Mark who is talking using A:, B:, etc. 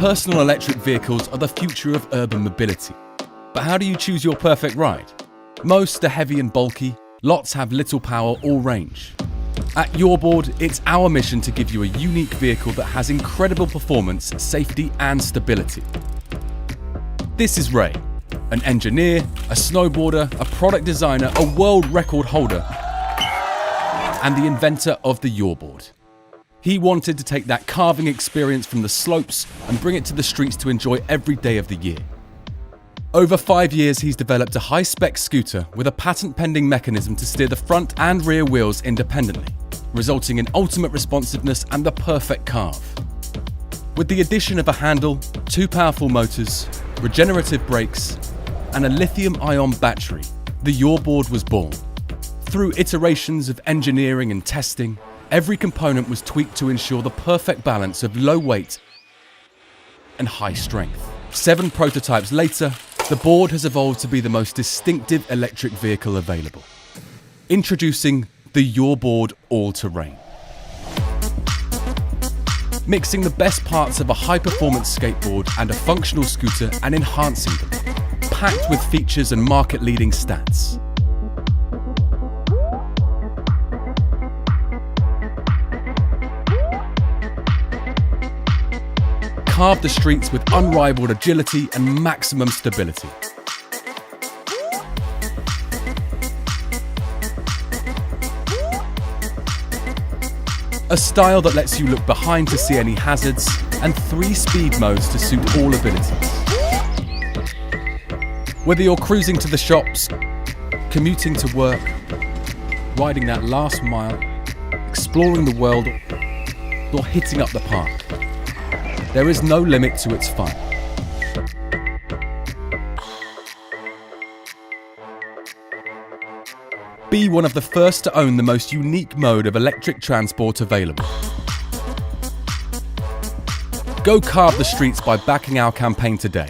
A: Personal electric vehicles are the future of urban mobility. But how do you choose your perfect ride? Most are heavy and bulky, lots have little power or range. At YAWBOARD, it's our mission to give you a unique vehicle that has incredible performance, safety and stability. This is Ray, an engineer, a snowboarder, a product designer, a world record holder, and the inventor of the YAWBOARD. He wanted to take that carving experience from the slopes and bring it to the streets to enjoy every day of the year. Over 5 years, he's developed a high-spec scooter with a patent-pending mechanism to steer the front and rear wheels independently, resulting in ultimate responsiveness and the perfect carve. With the addition of a handle, 2 powerful motors, regenerative brakes, and a lithium-ion battery, the YAWBOARD was born. Through iterations of engineering and testing, every component was tweaked to ensure the perfect balance of low weight and high strength. 7 prototypes later, the board has evolved to be the most distinctive electric vehicle available. Introducing the YAWBOARD All-Terrain. Mixing the best parts of a high-performance skateboard and a functional scooter and enhancing them, packed with features and market-leading stats. Carve the streets with unrivaled agility and maximum stability. A style that lets you look behind to see any hazards, and 3 speed modes to suit all abilities. Whether you're cruising to the shops, commuting to work, riding that last mile, exploring the world, or hitting up the park, there is no limit to its fun. Be one of the first to own the most unique mode of electric transport available. Go carve the streets by backing our campaign today.